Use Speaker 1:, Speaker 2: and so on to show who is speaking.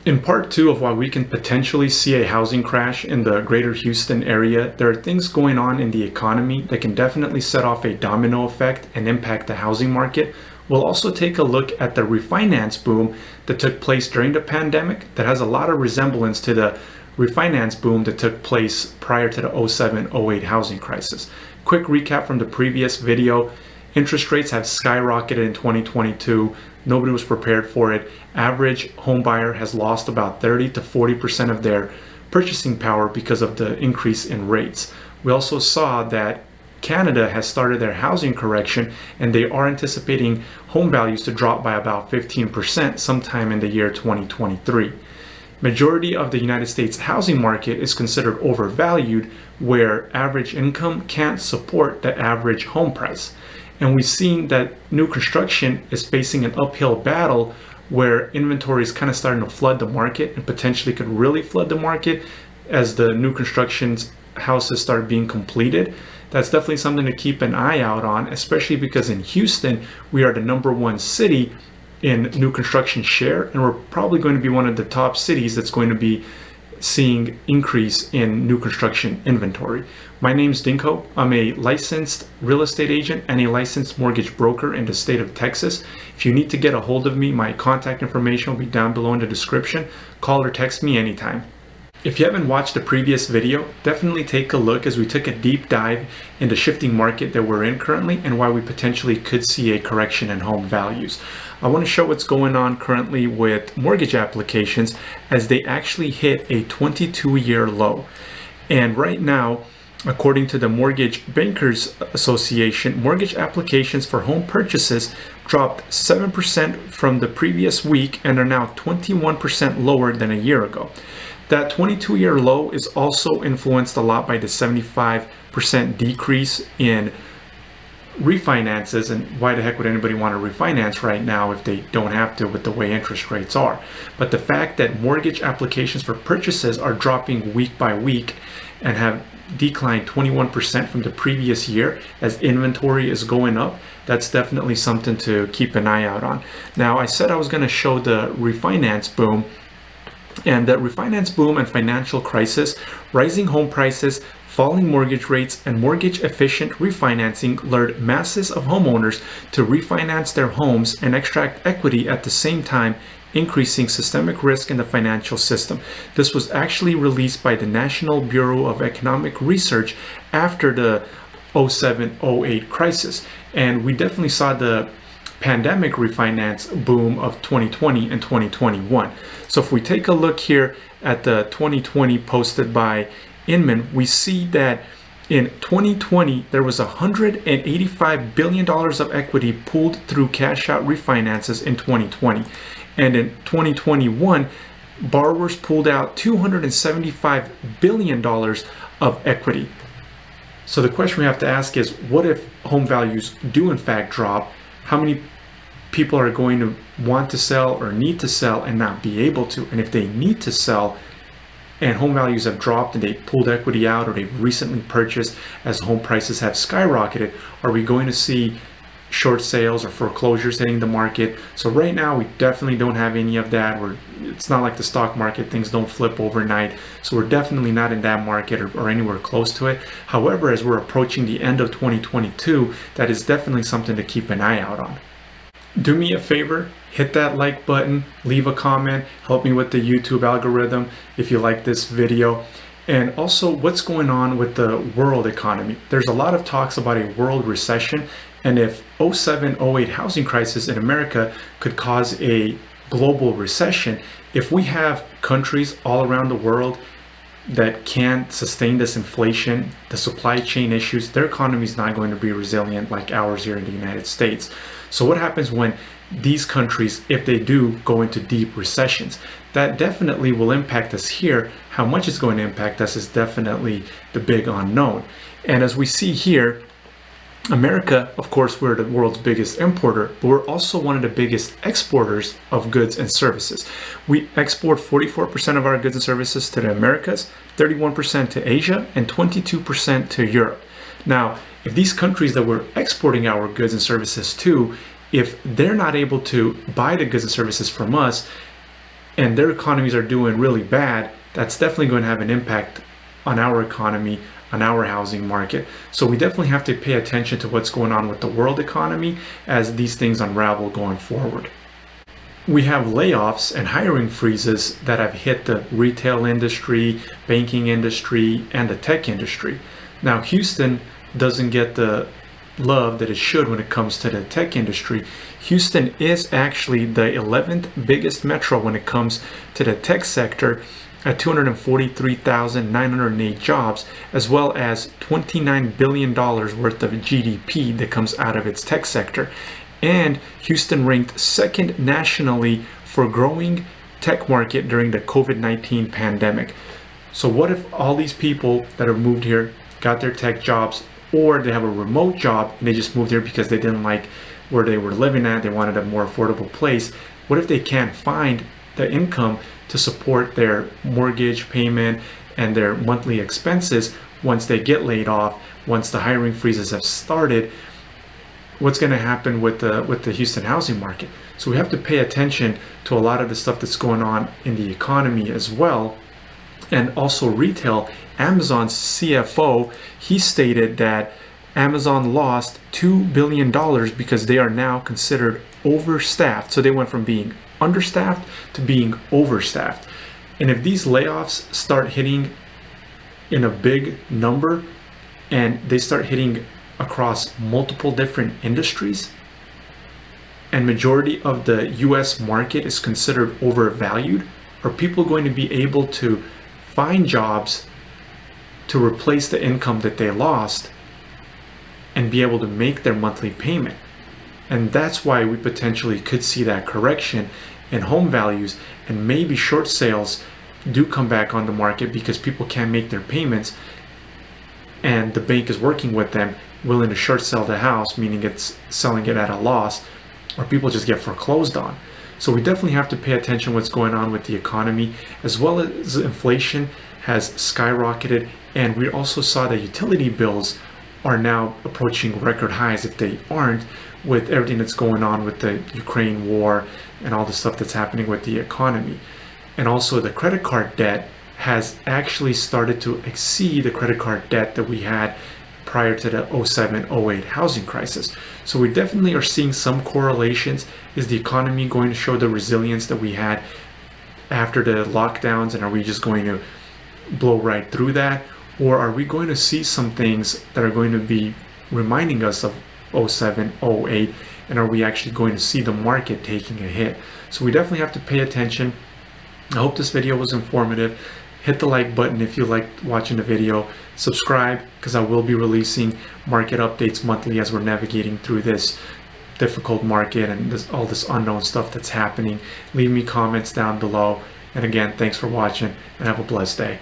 Speaker 1: In part two of why we can potentially see a housing crash in the greater Houston area, there are things going on in the economy that can definitely set off a domino effect and impact the housing market. We'll also take a look at the refinance boom that took place during the pandemic that has a lot of resemblance to the refinance boom that took place prior to the 07-08 housing crisis. Quick recap from the previous video. Interest rates have skyrocketed in 2022. Nobody was prepared for it. Average home buyer has lost about 30 to 40% of their purchasing power because of the increase in rates. We also saw that Canada has started their housing correction, and they are anticipating home values to drop by about 15% sometime in the year 2023. Majority of the United States housing market is considered overvalued, where average income can't support the average home price. And we've seen that new construction is facing an uphill battle where inventory is kind of starting to flood the market and potentially could really flood the market as the new construction's houses start being completed. That's definitely something to keep an eye out on, especially because in Houston, we are the #1 city in new construction share, and we're probably going to be one of the top cities that's going to be seeing increase in new construction inventory. My name's Dinko. I'm a licensed real estate agent and a licensed mortgage broker in the state of Texas. If you need to get a hold of me, my contact information will be down below in the description. Call or text me anytime. If you haven't watched the previous video, definitely take a look as we took a deep dive in the shifting market that we're in currently and why we potentially could see a correction in home values. I want to show what's going on currently with mortgage applications as they actually hit a 22-year low. And right now, according to the Mortgage Bankers Association, mortgage applications for home purchases dropped 7% from the previous week and are now 21% lower than a year ago. That 22-year low is also influenced a lot by the 75% decrease in refinances. And why the heck would anybody want to refinance right now if they don't have to with the way interest rates are? But the fact that mortgage applications for purchases are dropping week by week and have declined 21% from the previous year as inventory is going up, that's definitely something to keep an eye out on. Now, I said I was going to show the refinance boom. And the refinance boom and financial crisis, rising home prices, falling mortgage rates, and mortgage efficient refinancing lured masses of homeowners to refinance their homes and extract equity at the same time, increasing systemic risk in the financial system. This was actually released by the National Bureau of Economic Research after the 07-08 crisis. And we definitely saw the pandemic refinance boom of 2020 and 2021. So if we take a look here at the 2020 posted by Inman, we see that in 2020 there was $185 billion of equity pulled through cash out refinances in 2020, and in 2021 borrowers pulled out $275 billion of equity. So the question we have to ask is, what if home values do in fact drop? How many people are going to want to sell or need to sell and not be able to? And if they need to sell and home values have dropped and they pulled equity out or they've recently purchased as home prices have skyrocketed, are we going to see short sales or foreclosures hitting the market? So right now we definitely don't have any of that. It's not like the stock market, things don't flip overnight. So we're definitely not in that market or anywhere close to it. However, as we're approaching the end of 2022, that is definitely something to keep an eye out on. Do me a favor, hit that like button, leave a comment, help me with the YouTube algorithm if you like this video. And also, what's going on with the world economy? There's a lot of talks about a world recession, and if 07-08 housing crisis in America could cause a global recession, if we have countries all around the world that can't sustain this inflation, the supply chain issues, their economy is not going to be resilient like ours here in the United States. So what happens when these countries, if they do go into deep recessions? That definitely will impact us here. How much it's going to impact us is definitely the big unknown. And as we see here, America, of course, we're the world's biggest importer, but we're also one of the biggest exporters of goods and services. We export 44% of our goods and services to the Americas, 31% to Asia, and 22% to Europe. Now, if these countries that we're exporting our goods and services to, if they're not able to buy the goods and services from us, and their economies are doing really bad, that's definitely going to have an impact on our economy, on our housing market. So we definitely have to pay attention to what's going on with the world economy as these things unravel going forward. We have layoffs and hiring freezes that have hit the retail industry, banking industry, and the tech industry. Now, Houston doesn't get the love that it should when it comes to the tech industry. Houston is actually the 11th biggest metro when it comes to the tech sector at 243,908 jobs, as well as $29 billion worth of GDP that comes out of its tech sector. And Houston ranked second nationally for growing tech market during the COVID-19 pandemic. So what if all these people that have moved here got their tech jobs, or they have a remote job and they just moved here because they didn't like where they were living at, they wanted a more affordable place? What if they can't find the income to support their mortgage payment and their monthly expenses once they get laid off, once the hiring freezes have started? What's going to happen with the Houston housing market? So we have to pay attention to a lot of the stuff that's going on in the economy as well. And also retail. Amazon's CFO, he stated that Amazon lost $2 billion because they are now considered overstaffed. So they went from being understaffed to being overstaffed. And if these layoffs start hitting in a big number and they start hitting across multiple different industries, and majority of the US market is considered overvalued, are people going to be able to find jobs to replace the income that they lost and be able to make their monthly payment? And that's why we potentially could see that correction in home values, and maybe short sales do come back on the market because people can't make their payments and the bank is working with them, willing to short sell the house, meaning it's selling it at a loss, or people just get foreclosed on. So we definitely have to pay attention to what's going on with the economy, as well as inflation has skyrocketed. And we also saw that utility bills are now approaching record highs, if they aren't, with everything that's going on with the Ukraine war and all the stuff that's happening with the economy. And also the credit card debt has actually started to exceed the credit card debt that we had prior to the 07-08 housing crisis. So we definitely are seeing some correlations. Is the economy going to show the resilience that we had after the lockdowns, and are we just going to blow right through that? Or are we going to see some things that are going to be reminding us of 07-08, and are we actually going to see the market taking a hit? So we definitely have to pay attention. I hope this video was informative. Hit the like button if you liked watching the video. Subscribe, because I will be releasing market updates monthly as we're navigating through this difficult market and all this unknown stuff that's happening. Leave me comments down below. And again, thanks for watching and have a blessed day.